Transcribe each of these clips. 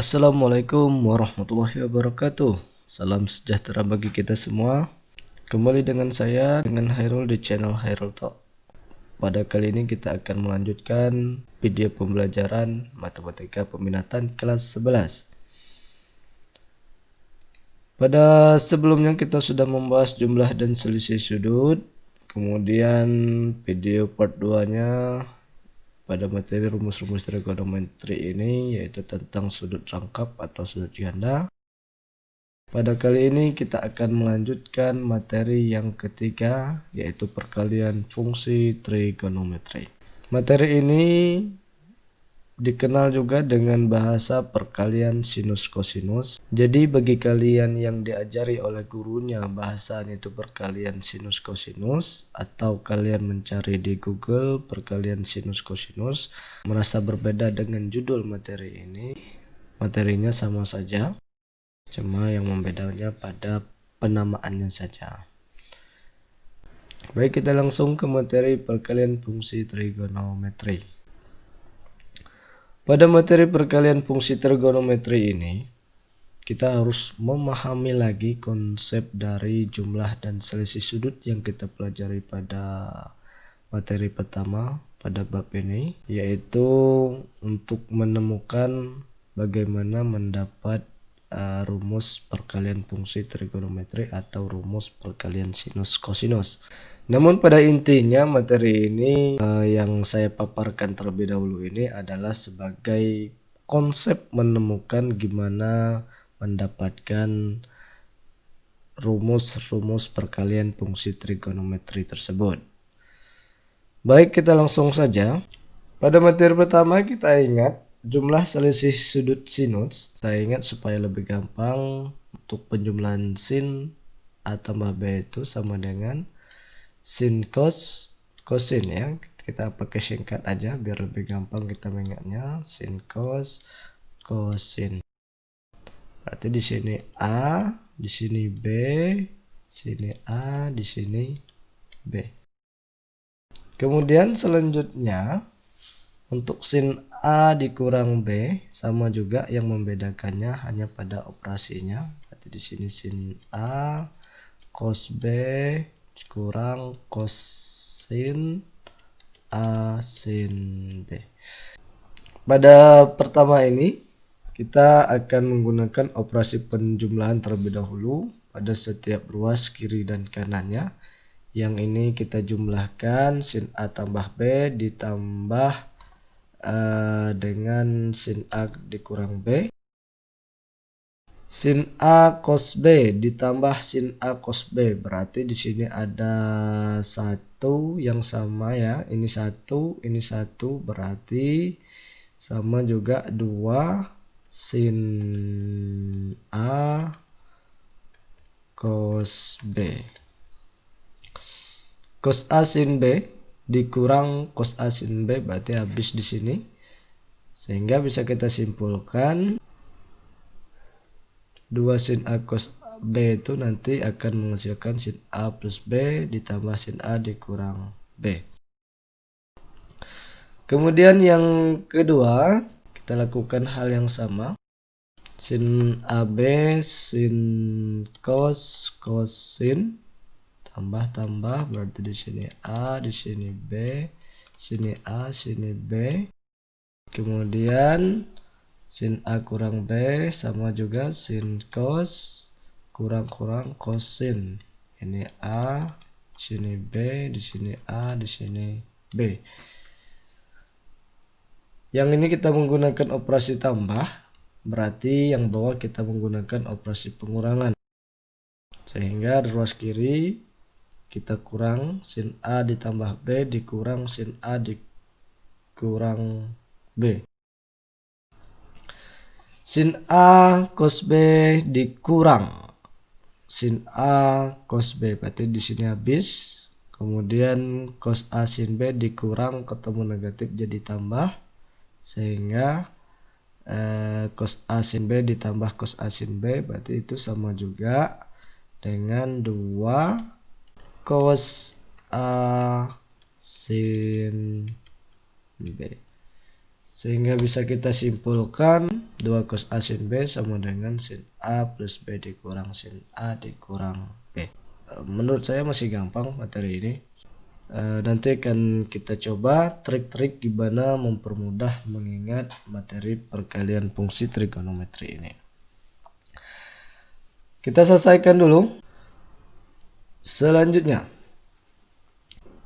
Assalamualaikum warahmatullahi wabarakatuh. Salam sejahtera bagi kita semua. Kembali dengan saya, dengan Hairul di channel Hairul Talk. Pada kali ini kita akan melanjutkan video pembelajaran Matematika Peminatan kelas 11. Pada sebelumnya kita sudah membahas jumlah dan selisih sudut. Kemudian video part 2-nya pada materi rumus-rumus trigonometri ini yaitu tentang sudut rangkap atau sudut ganda. Pada kali ini kita akan melanjutkan materi yang ketiga yaitu perkalian fungsi trigonometri. Materi ini dikenal juga dengan bahasa perkalian sinus kosinus. Jadi bagi kalian yang diajari oleh gurunya bahasanya itu perkalian sinus kosinus atau kalian mencari di Google perkalian sinus kosinus merasa berbeda dengan judul materi ini, materinya sama saja, cuma yang membedanya pada penamaannya saja. Baik, kita langsung ke materi perkalian fungsi trigonometri. Pada materi perkalian fungsi trigonometri ini, kita harus memahami lagi konsep dari jumlah dan selisih sudut yang kita pelajari pada materi pertama pada bab ini, yaitu untuk menemukan bagaimana mendapat rumus perkalian fungsi trigonometri atau rumus perkalian sinus kosinus. Namun pada intinya materi ini yang saya paparkan terlebih dahulu ini adalah sebagai konsep menemukan gimana mendapatkan rumus-rumus perkalian fungsi trigonometri tersebut. Baik, kita langsung saja. Pada materi pertama kita ingat jumlah selisih sudut sinus. Kita ingat supaya lebih gampang untuk penjumlahan sin A tambah B itu sama dengan sin cos kosin ya. Kita pakai singkat aja biar lebih gampang kita mengingatnya. Sin cos kosin. Berarti di sini A, di sini B, sini A, di sini B. Kemudian selanjutnya untuk sin A dikurang B sama juga, yang membedakannya hanya pada operasinya. Berarti di sini sin A cos B dikurang cos sin A sin B. Pada pertama ini kita akan menggunakan operasi penjumlahan terlebih dahulu pada setiap ruas kiri dan kanannya. Yang ini kita jumlahkan sin A tambah B ditambah dengan sin A dikurang B. Sin A cos B ditambah sin A cos B, berarti di sini ada satu yang sama ya. Ini satu berarti sama juga 2 sin A cos B. Cos A sin B dikurang cos A sin B berarti habis di sini. Sehingga bisa kita simpulkan 2 sin A cos B itu nanti akan menghasilkan sin A plus B ditambah sin A dikurang B. Kemudian yang kedua kita lakukan hal yang sama. Sin AB sin cos sin tambah berarti di sini A, di sini B, sini A, sini B. Kemudian sin A kurang B sama juga sin cos kurang kosin. Ini A, di sini B, di sini A, di sini B. Yang ini kita menggunakan operasi tambah, berarti yang bawah kita menggunakan operasi pengurangan. Sehingga di ruas kiri kita kurang sin A ditambah B dikurang sin A dikurang B. Sin A cos B dikurang sin A cos B, berarti di sini habis. Kemudian cos A sin B dikurang ketemu negatif jadi tambah, sehingga cos A sin B ditambah cos A sin B berarti itu sama juga dengan 2 cos A sin B. Sehingga bisa kita simpulkan 2 cos A sin B sama dengan sin A plus B dikurang sin A dikurang B. Menurut saya masih gampang materi ini. Nanti akan kita coba trik-trik gimana mempermudah mengingat materi perkalian fungsi trigonometri ini. Kita selesaikan dulu. Selanjutnya,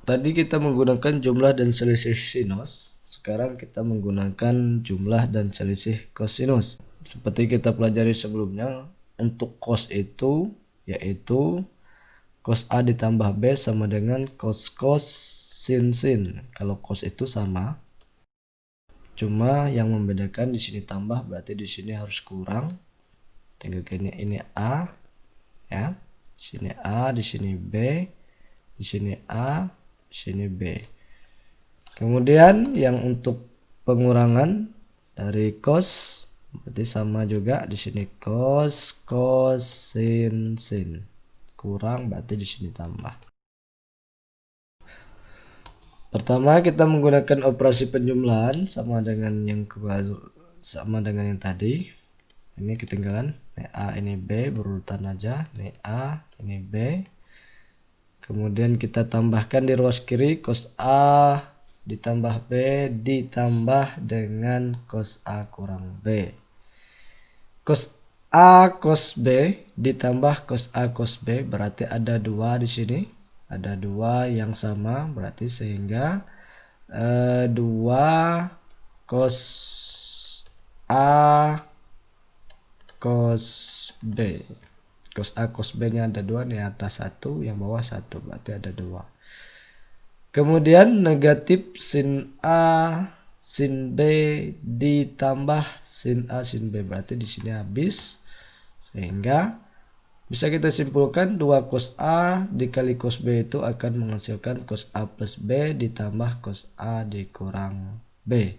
tadi kita menggunakan jumlah dan selisih sinus. Sekarang kita menggunakan jumlah dan selisih kosinus. Seperti kita pelajari sebelumnya, untuk cos itu yaitu cos A ditambah B sama dengan cos sin. Kalau cos itu sama, cuma yang membedakan di sini tambah, berarti di sini harus kurang. Tinggal ini A, ya. Di sini A, di sini B, di sini A, di sini B. Kemudian yang untuk pengurangan dari cos berarti sama juga, di sini cos sin. Kurang berarti di sini tambah. Pertama kita menggunakan operasi penjumlahan sama dengan yang tadi. Ini ketinggalan. Ini A, ini B, berurutan aja. Ini A, ini B. Kemudian kita tambahkan di ruas kiri cos A ditambah B ditambah dengan cos A kurang B. Cos A cos B ditambah cos A cos B berarti ada 2 di sini. Ada 2 yang sama, berarti sehingga 2 cos A cos B. Cos A cos B nya ada 2, di atas 1, yang bawah 1, berarti ada 2. Kemudian negatif sin A sin B ditambah sin A sin B, berarti di sini habis. Sehingga bisa kita simpulkan 2 cos A dikali cos B itu akan menghasilkan cos A plus B ditambah cos A dikurang B.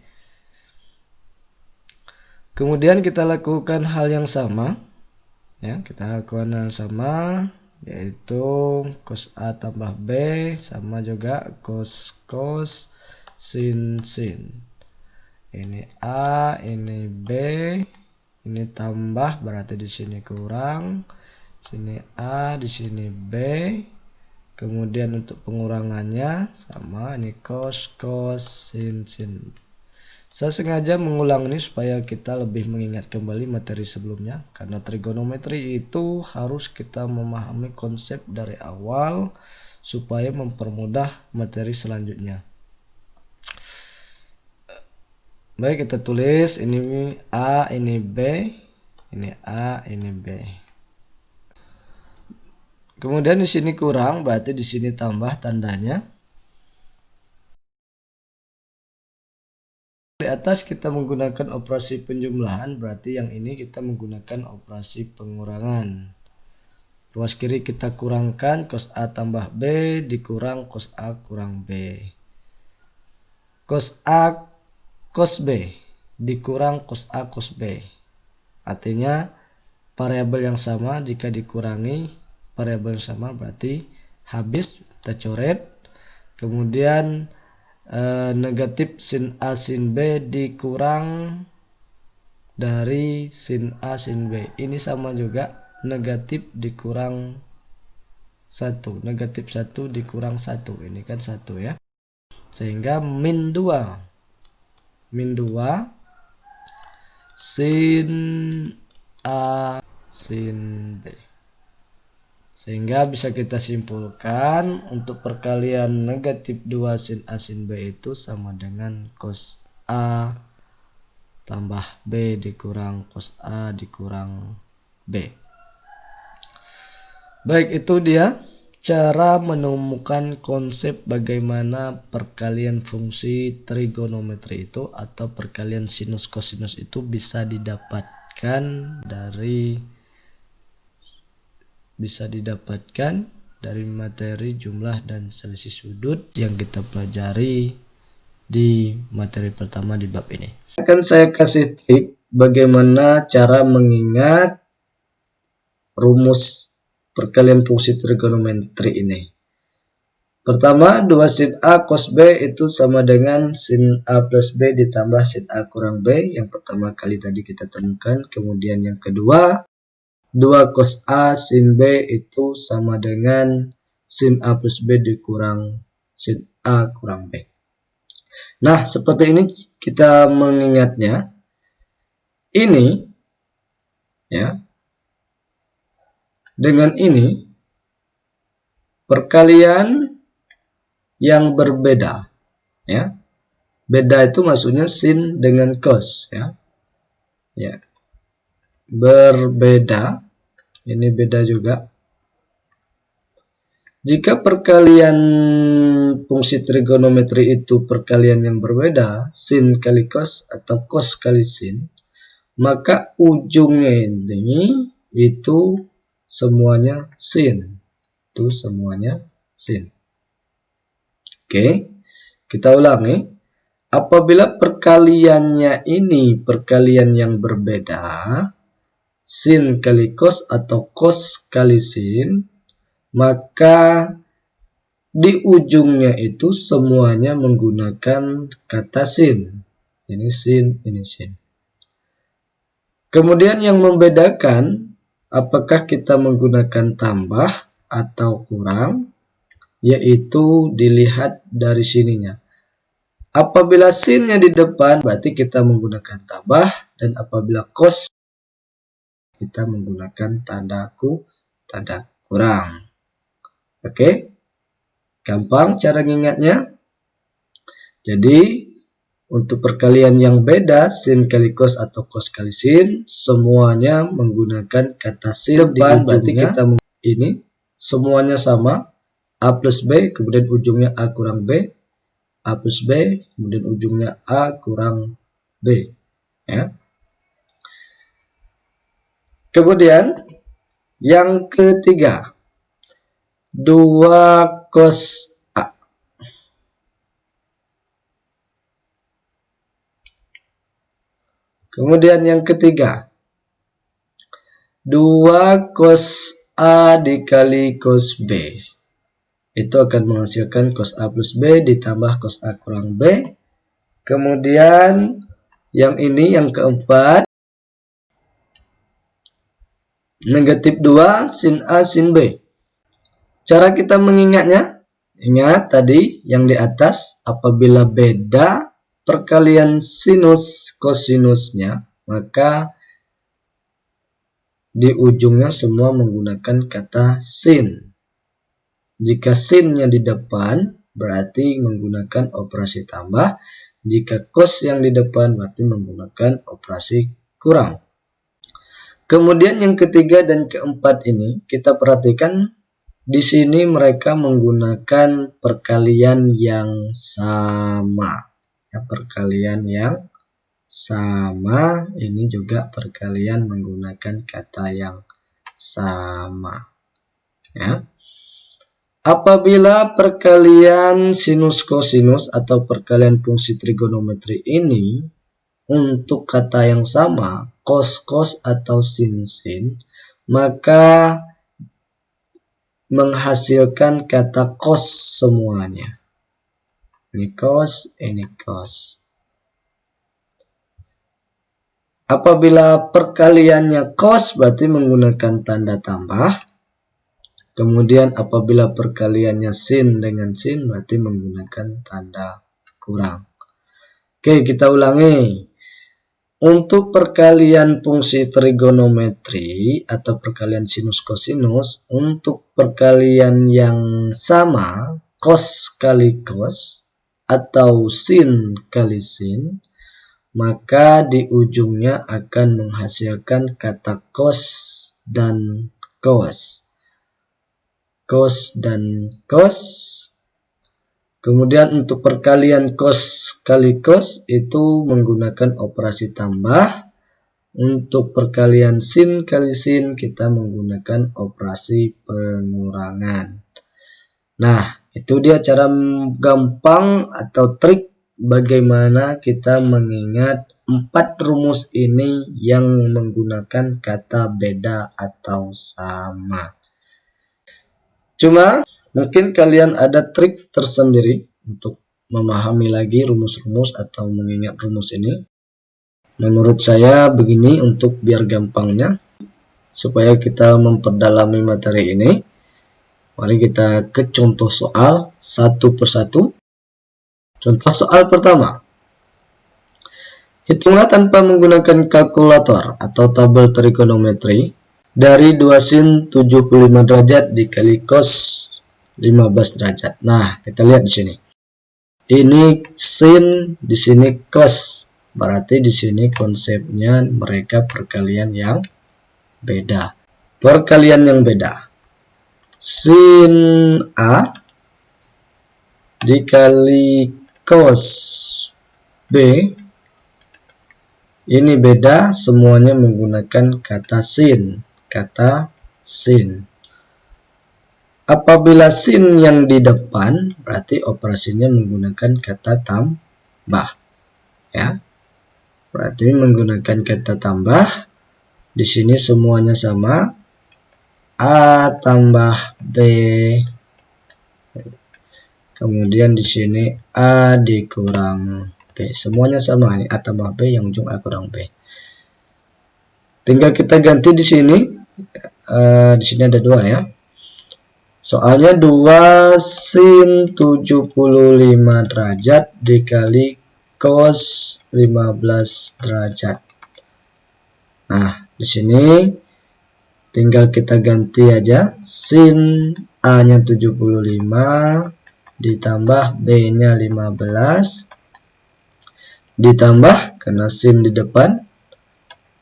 Kemudian kita lakukan hal yang sama, ya, kita lakukan hal sama, yaitu cos A tambah B sama juga cos sin. Ini A, ini B, ini tambah berarti di sini kurang, sini A, di sini B. Kemudian untuk pengurangannya sama, ini cos sin. Saya sengaja mengulang ini supaya kita lebih mengingat kembali materi sebelumnya, karena trigonometri itu harus kita memahami konsep dari awal supaya mempermudah materi selanjutnya. Baik, kita tulis ini A, ini B, ini A, ini B. Kemudian di sini kurang, berarti di sini tambah tandanya. Di atas kita menggunakan operasi penjumlahan, berarti yang ini kita menggunakan operasi pengurangan. Ruas kiri kita kurangkan cos A tambah B dikurang cos A kurang B. Cos A cos B dikurang cos A cos B. Artinya variabel yang sama jika dikurangi variabel yang sama berarti habis, kita coret. Kemudian negatif sin A sin B dikurang dari sin A sin B. Ini sama juga, negatif dikurang 1. Negatif 1 dikurang 1. Ini kan 1 ya. Sehingga min 2. Min 2 sin A sin B. Sehingga bisa kita simpulkan untuk perkalian negatif 2 sin A sin B itu sama dengan cos A tambah B dikurang cos A dikurang B. Baik, itu dia cara menemukan konsep bagaimana perkalian fungsi trigonometri itu atau perkalian sinus kosinus itu bisa didapatkan dari materi jumlah dan selisih sudut yang kita pelajari di materi pertama di bab ini. Akan saya kasih trik bagaimana cara mengingat rumus perkalian fungsi trigonometri ini. Pertama, 2 sin A cos B itu sama dengan sin A plus B ditambah sin A kurang B. Yang pertama kali tadi kita temukan. Kemudian yang kedua, 2 cos A sin B itu sama dengan sin A plus B dikurang sin A kurang B. Nah, seperti ini kita mengingatnya. Ini, ya, dengan ini, perkalian yang berbeda, ya. Beda itu maksudnya sin dengan cos, ya. Ya. Berbeda. Ini beda juga. Jika perkalian fungsi trigonometri itu perkalian yang berbeda, sin kali cos atau cos kali sin, maka ujungnya ini itu semuanya sin. Itu semuanya sin. Oke, kita ulangi. Apabila perkaliannya ini perkalian yang berbeda, sin kali cos atau cos kali sin, maka di ujungnya itu semuanya menggunakan kata sin. Ini sin, ini sin. Kemudian yang membedakan apakah kita menggunakan tambah atau kurang, yaitu dilihat dari sininya. Apabila sinnya di depan berarti kita menggunakan tambah, dan apabila cos kita menggunakan tanda kurang. Oke? Gampang cara ngingatnya. Jadi untuk perkalian yang beda, sin kali cos atau cos kali sin, semuanya menggunakan kata sin di ujungnya. Berarti kita ini semuanya sama, A plus B, kemudian ujungnya A kurang B, A plus B, kemudian ujungnya A kurang B. Ya. Kemudian yang ketiga, 2 cos A. Kemudian yang ketiga, 2 cos A dikali cos B. Itu akan menghasilkan cos A plus B ditambah cos A kurang B. Kemudian yang ini yang keempat, negatif 2 sin A sin B. Cara kita mengingatnya, ingat tadi yang di atas, apabila beda perkalian sinus kosinusnya, maka di ujungnya semua menggunakan kata sin. Jika sinnya di depan, berarti menggunakan operasi tambah. Jika cos yang di depan, berarti menggunakan operasi kurang. Kemudian yang ketiga dan keempat ini, kita perhatikan di sini mereka menggunakan perkalian yang sama. Ya, perkalian yang sama, ini juga perkalian menggunakan kata yang sama. Ya. Apabila perkalian sinus kosinus atau perkalian fungsi trigonometri ini untuk kata yang sama, cos atau sin, maka menghasilkan kata cos semuanya. Ini cos, ini cos. Apabila perkaliannya cos berarti menggunakan tanda tambah. Kemudian apabila perkaliannya sin dengan sin berarti menggunakan tanda kurang. Oke, kita ulangi. Untuk perkalian fungsi trigonometri atau perkalian sinus kosinus, untuk perkalian yang sama, cos kali cos atau sin kali sin, maka di ujungnya akan menghasilkan kata cos dan cos. Cos dan cos. Kemudian untuk perkalian cos kali cos itu menggunakan operasi tambah. Untuk perkalian sin kali sin kita menggunakan operasi pengurangan. Nah, itu dia cara gampang atau trik bagaimana kita mengingat 4 rumus ini yang menggunakan kata beda atau sama. Cuma Mungkin kalian ada trik tersendiri untuk memahami lagi rumus-rumus atau mengingat rumus ini. Menurut saya begini untuk biar gampangnya, supaya kita memperdalami materi ini. Mari kita ke contoh soal satu persatu. Contoh soal pertama. Hitunglah tanpa menggunakan kalkulator atau tabel trigonometri dari 2 sin 75 derajat dikali cos 15 derajat. Nah, kita lihat di sini. Ini sin, di sini cos. Berarti di sini konsepnya mereka perkalian yang beda. Perkalian yang beda. Sin A dikali cos B. Ini beda, semuanya menggunakan kata sin. Apabila sin yang di depan, berarti operasinya menggunakan kata tambah. Ya. Berarti menggunakan kata tambah. Di sini semuanya sama. A tambah B. Kemudian di sini A dikurang B. Semuanya sama. Ini A tambah B, yang ujung A kurang B. Tinggal kita ganti di sini. Di sini ada 2 ya. Soalnya 2 sin 75 derajat dikali cos 15 derajat. Nah, di sini tinggal kita ganti aja. Sin A-nya 75 ditambah B-nya 15 ditambah, karena sin di depan,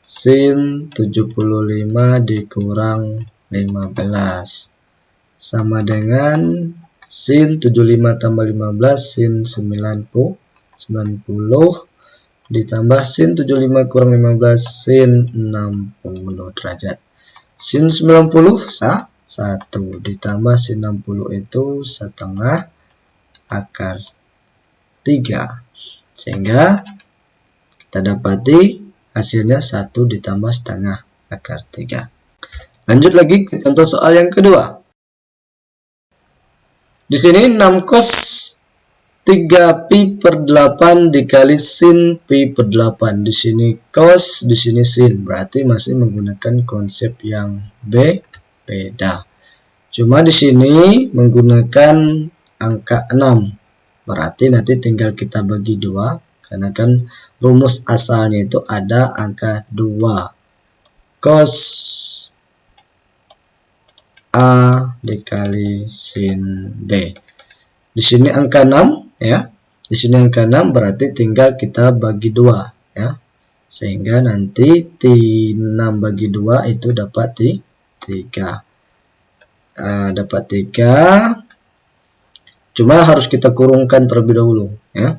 sin 75 dikurang 15 sama dengan sin 75 tambah 15 sin 90 ditambah sin 75 kurang 15 sin 60 derajat. Sin 90 1 ditambah sin 60 itu setengah akar 3. Sehingga kita dapati hasilnya 1 ditambah setengah akar 3. Lanjut lagi ke contoh soal yang kedua. Di sini 6 cos 3pi per 8 dikali sin pi per 8. Di sini cos, di sini sin. Berarti masih menggunakan konsep yang beda. Cuma di sini menggunakan angka 6. Berarti nanti tinggal kita bagi 2. Karena kan rumus asalnya itu ada angka 2. Cos A dikali sin B. Di sini angka 6 ya. Di sini angka 6 berarti tinggal kita bagi 2 ya. Sehingga nanti 6 bagi 2 itu dapat 3. Dapat 3. Cuma harus kita kurungkan terlebih dahulu ya.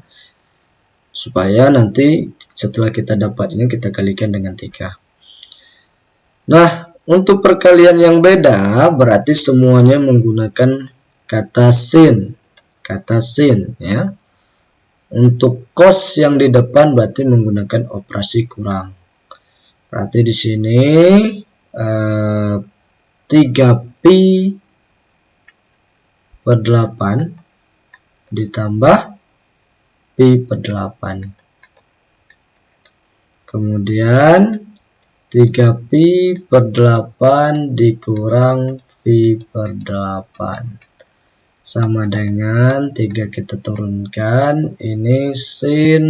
Supaya nanti setelah kita dapat ini kita kalikan dengan 3. Nah, untuk perkalian yang beda berarti semuanya menggunakan kata sin ya. Untuk cos yang di depan berarti menggunakan operasi kurang. Berarti di sini 3pi per 8 ditambah pi per 8. Kemudian 3pi per 8 dikurang pi per 8 sama dengan 3 kita turunkan, ini sin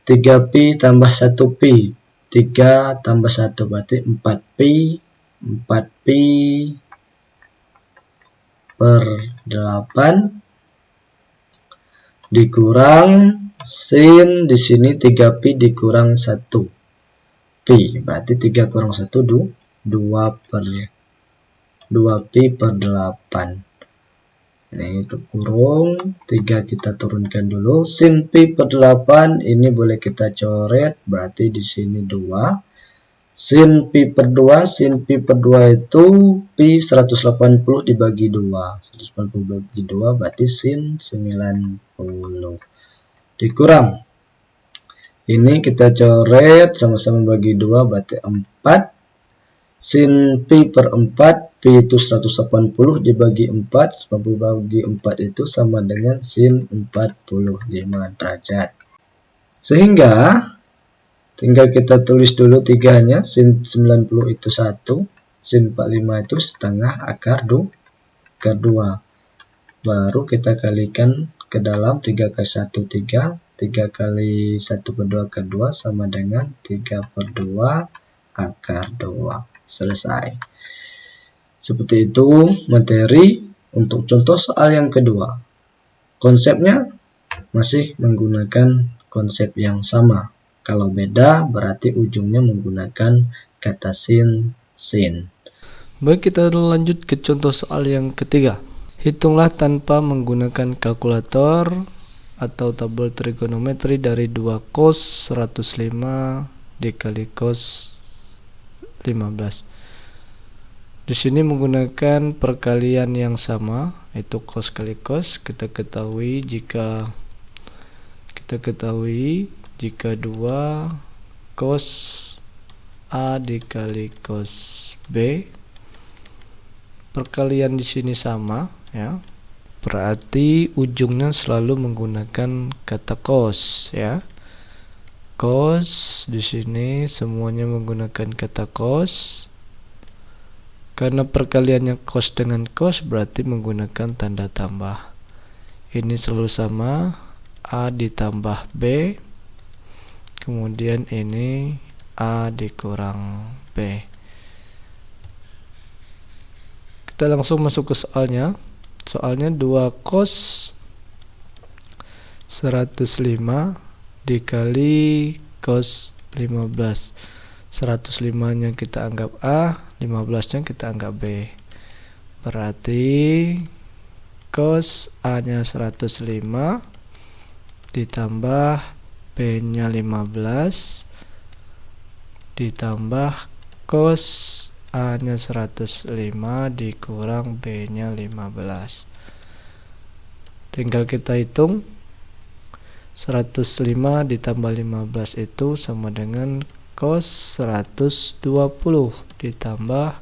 3pi tambah 1pi, 3 tambah 1 berarti 4pi per 8 dikurang sin di sini 3pi dikurang 1 pi, berarti 3 kurang 1 2 pi per 8. Ini itu kurung 3 kita turunkan dulu. Sin pi per 8 ini boleh kita coret, berarti di sini 2. Sin pi per 2 itu pi 180 dibagi 2. 180 dibagi 2 berarti sin 90 dikurang. Ini kita coret sama-sama bagi 2 berarti 4. sin pi per 4, pi itu 180 dibagi 4, 90 bagi 4 itu sama dengan sin 45 derajat. Sehingga tinggal kita tulis dulu tiganya, sin 90 itu 1, sin 45 itu setengah akar 2. Baru kita kalikan ke dalam 3 kali 1, 3. 3 kali 1 per 2 ke 2 sama dengan 3 per 2 akar 2. Selesai. Seperti itu materi untuk contoh soal yang kedua. Konsepnya masih menggunakan konsep yang sama. Kalau beda berarti ujungnya menggunakan kata sin. Baik, kita lanjut ke contoh soal yang ketiga. Hitunglah tanpa menggunakan kalkulator atau tabel trigonometri dari 2 cos 105 dikali cos 15. Di sini menggunakan perkalian yang sama, yaitu cos kali cos. Kita ketahui jika 2 cos A dikali cos B, perkalian di sini sama ya. Berarti ujungnya selalu menggunakan kata cos ya. Cos di sini semuanya menggunakan kata cos. Karena perkaliannya cos dengan cos berarti menggunakan tanda tambah. Ini selalu sama, A ditambah B. Kemudian ini A dikurang B. Kita langsung masuk ke soalnya. Soalnya 2 cos 105 dikali cos 15. 105 nya kita anggap A, 15 nya kita anggap B. Berarti cos A nya 105 ditambah B nya 15 ditambah cos A nya 105 dikurang B nya 15. Tinggal kita hitung. 105 ditambah 15 itu sama dengan cos 120 ditambah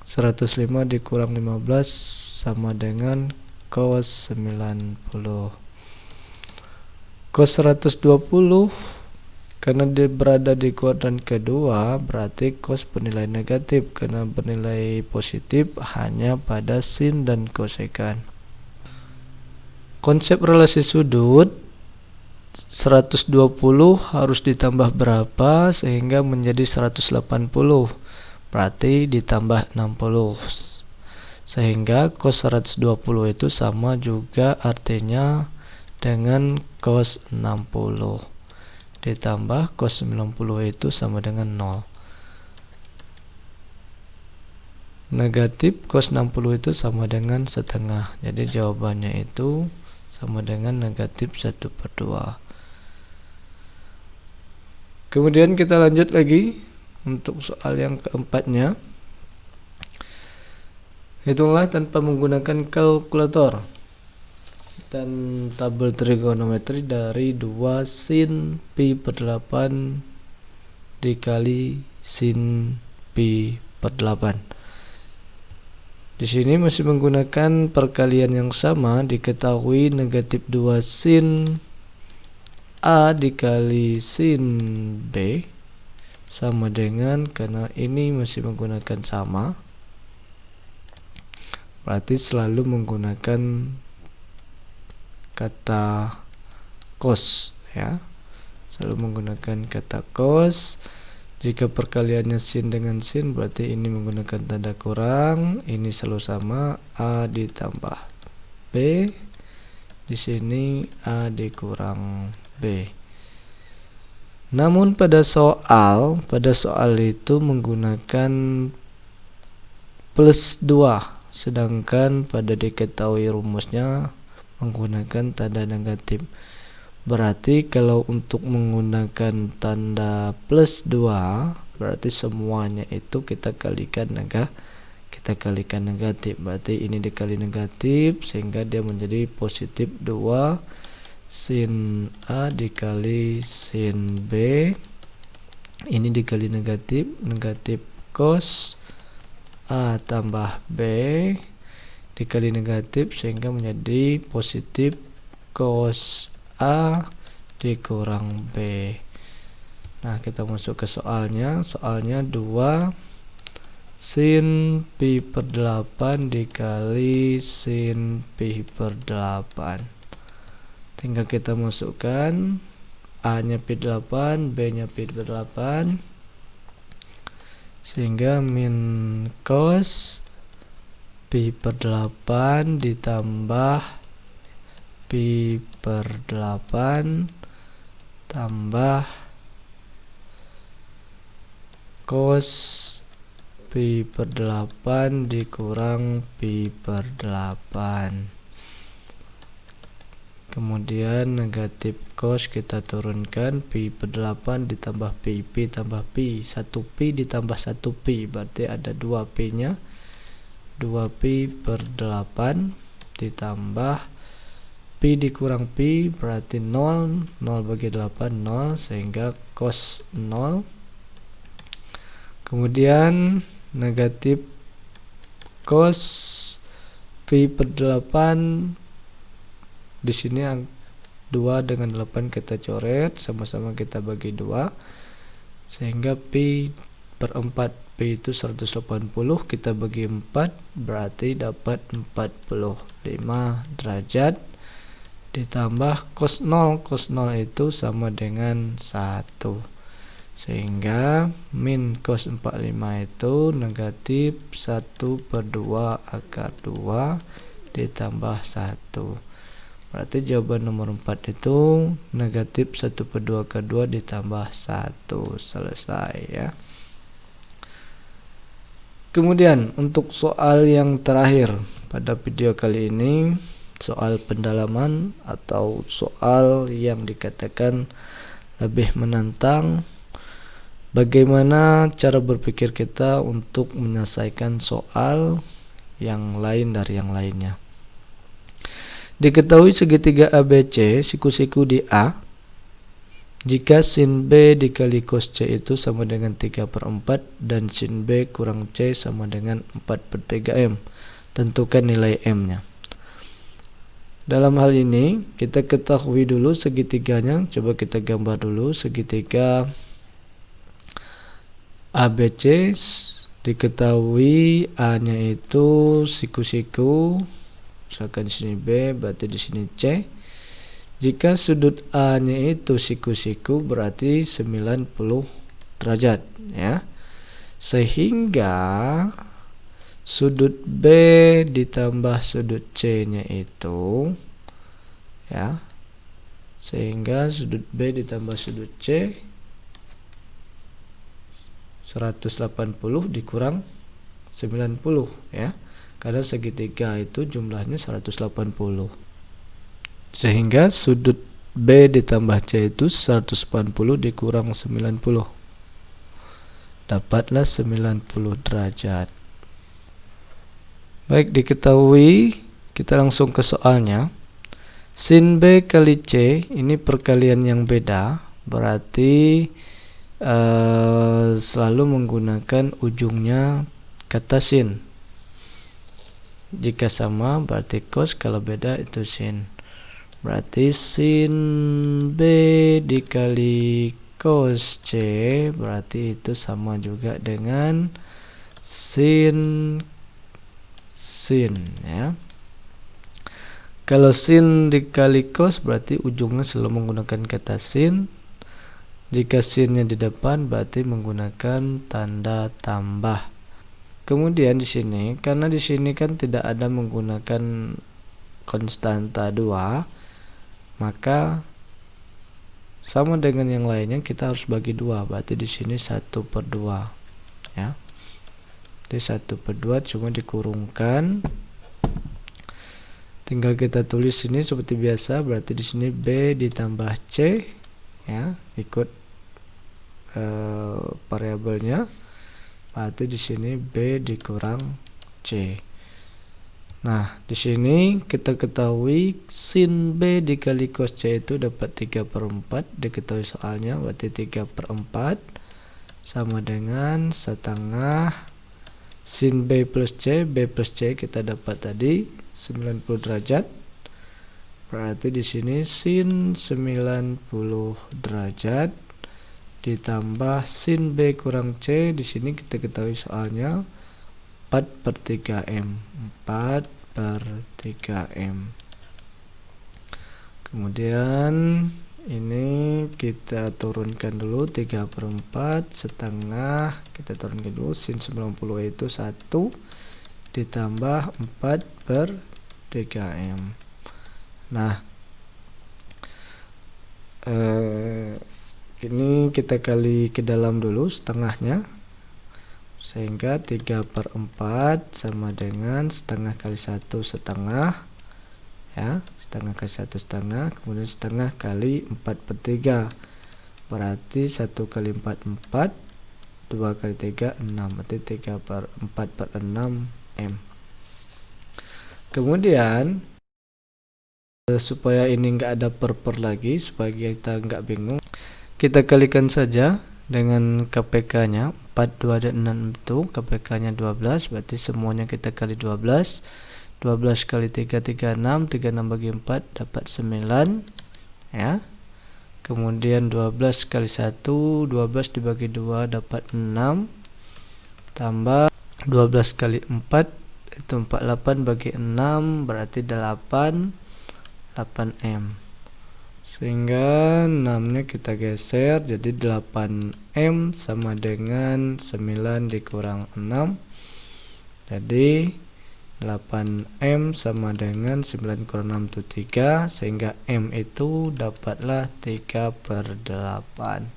105 dikurang 15 sama dengan cos 90. Cos 120 karena dia berada di kuadran kedua, berarti cos bernilai negatif, karena bernilai positif hanya pada sin dan kosekan. Konsep relasi sudut, 120 harus ditambah berapa sehingga menjadi 180, berarti ditambah 60, sehingga cos 120 itu sama juga artinya dengan cos 60 ditambah cos 90 itu sama dengan 0. Negatif cos 60 itu sama dengan setengah, jadi jawabannya itu sama dengan negatif 1/2. Kemudian kita lanjut lagi untuk soal yang keempatnya. Hitunglah tanpa menggunakan kalkulator dan tabel trigonometri dari 2 sin pi per 8 dikali sin pi per 8. Di sini masih menggunakan perkalian yang sama. Diketahui negatif 2 sin A dikali sin B sama dengan, karena ini masih menggunakan sama, berarti selalu menggunakan kata cos ya. Selalu menggunakan kata cos. Jika perkaliannya sin dengan sin berarti ini menggunakan tanda kurang, ini selalu sama, A ditambah B. Di sini A dikurang B. Namun pada soal itu menggunakan plus 2, sedangkan pada diketahui rumusnya menggunakan tanda negatif. Berarti kalau untuk menggunakan tanda plus 2 berarti semuanya itu kita kalikan negatif. Berarti ini dikali negatif sehingga dia menjadi positif 2 sin A dikali sin B. Ini dikali negatif cos A tambah B dikali negatif sehingga menjadi positif cos A dikurang B. Nah, kita masuk ke soalnya. Soalnya 2 sin pi per 8 dikali sin pi per 8. Tinggal kita masukkan A nya pi 8, B nya pi per 8, sehingga min cos pi per 8 ditambah pi per 8 tambah cos pi per 8 dikurang pi per 8. Kemudian negatif cos kita turunkan, pi per 8 ditambah pi tambah pi, 1 pi ditambah 1 pi berarti ada 2 pi nya, 2 pi per 8 ditambah pi dikurang pi berarti 0, 0 bagi 8 0, sehingga cos 0. Kemudian negatif cos pi per 8 di sini 2 dengan 8 kita coret, sama-sama kita bagi 2, sehingga pi per 4, pi itu 180, kita bagi 4 berarti dapat 45 derajat ditambah cos 0. Cos 0 itu sama dengan 1, sehingga min cos 45 itu negatif 1 per 2 akar 2 ditambah 1. Berarti jawaban nomor 4 itu negatif 1 per 2 akar 2 ditambah 1. Selesai ya. Kemudian untuk soal yang terakhir pada video kali ini, soal pendalaman atau soal yang dikatakan lebih menantang. Bagaimana cara berpikir kita untuk menyelesaikan soal yang lain dari yang lainnya. Diketahui segitiga ABC siku-siku di A jika sin B dikali cos C itu sama dengan 3 per 4 dan sin B kurang C sama dengan 4 per 3M. Tentukan nilai M nya. Dalam hal ini kita ketahui dulu segitiganya. Coba kita gambar dulu segitiga ABC. Diketahui A nya itu siku-siku, misalkan di sini B, berarti di sini C. Jika sudut A nya itu siku-siku berarti 90 derajat ya. Sehingga sudut B ditambah sudut C nya itu ya. Sehingga sudut B ditambah sudut C 180 dikurang 90 ya. Karena segitiga itu jumlahnya 180. Sehingga sudut B ditambah C itu 180 dikurang 90. Dapatlah 90 derajat. Baik, diketahui, kita langsung ke soalnya. Sin B kali C ini perkalian yang beda, berarti selalu menggunakan ujungnya kata sin. Jika sama berarti cos, kalau beda itu sin. Berarti sin B dikali cos C berarti itu sama juga dengan sin ya. Kalau sin dikali cos berarti ujungnya selalu menggunakan kata sin. Jika sinnya di depan berarti menggunakan tanda tambah. Kemudian di sini, karena di sini kan tidak ada menggunakan konstanta 2, maka sama dengan yang lainnya kita harus bagi 2. Berarti di sini 1 per 2 ya. Jadi 1 per 2 cuma dikurungkan. Tinggal kita tulis ini seperti biasa, berarti di sini B ditambah C ya, ikut variabelnya. Berarti di sini B dikurang C. Nah, di sini kita ketahui sin B dikali cos C itu dapat 3 per 4. Diketahui soalnya berarti 3 per 4 sama dengan setengah sin B plus C. B plus C kita dapat tadi 90 derajat. Berarti di sini sin 90 derajat ditambah sin B kurang C. Di sini kita ketahui soalnya 4/3M. 4/3M. Kemudian ini kita turunkan dulu 3/4 setengah, kita turunkan dulu sin 90 itu 1 ditambah 4/3M. Nah, ini kita kali ke dalam dulu setengahnya, sehingga 3/4 sama dengan setengah kali 1 setengah, ya, setengah kali 1 setengah, kemudian setengah kali 4/3, berarti 1 kali 4 4, 2 kali 3 6, berarti 4/6M. Kemudian supaya ini enggak ada per lagi, supaya kita enggak bingung, kita kalikan saja dengan KPK nya 4, 2, dan 6 itu KPK nya 12, berarti semuanya kita kali 12. 12 kali 3, 36, 36 bagi 4 dapat 9, ya. Kemudian 12 kali 1, 12 dibagi 2 dapat 6, tambah 12 kali 4 itu 48 bagi 6 berarti 8M. Sehingga 6 nya kita geser jadi 8M sama dengan 9 dikurang 6, jadi 8M sama dengan 9 kurang 6 itu 3, sehingga M itu dapatlah 3/8.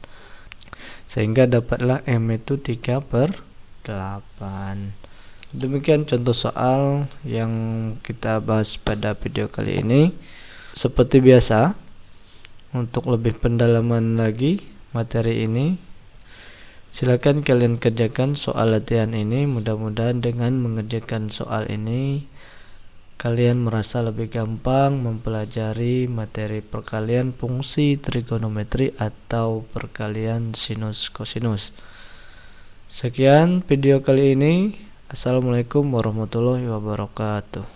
Sehingga dapatlah M itu 3/8. Demikian contoh soal yang kita bahas pada video kali ini. Seperti biasa, untuk lebih pendalaman lagi materi ini, silakan kalian kerjakan soal latihan ini. Mudah-mudahan dengan mengerjakan soal ini kalian merasa lebih gampang mempelajari materi perkalian fungsi trigonometri atau perkalian sinus kosinus. Sekian video kali ini. Assalamualaikum warahmatullahi wabarakatuh.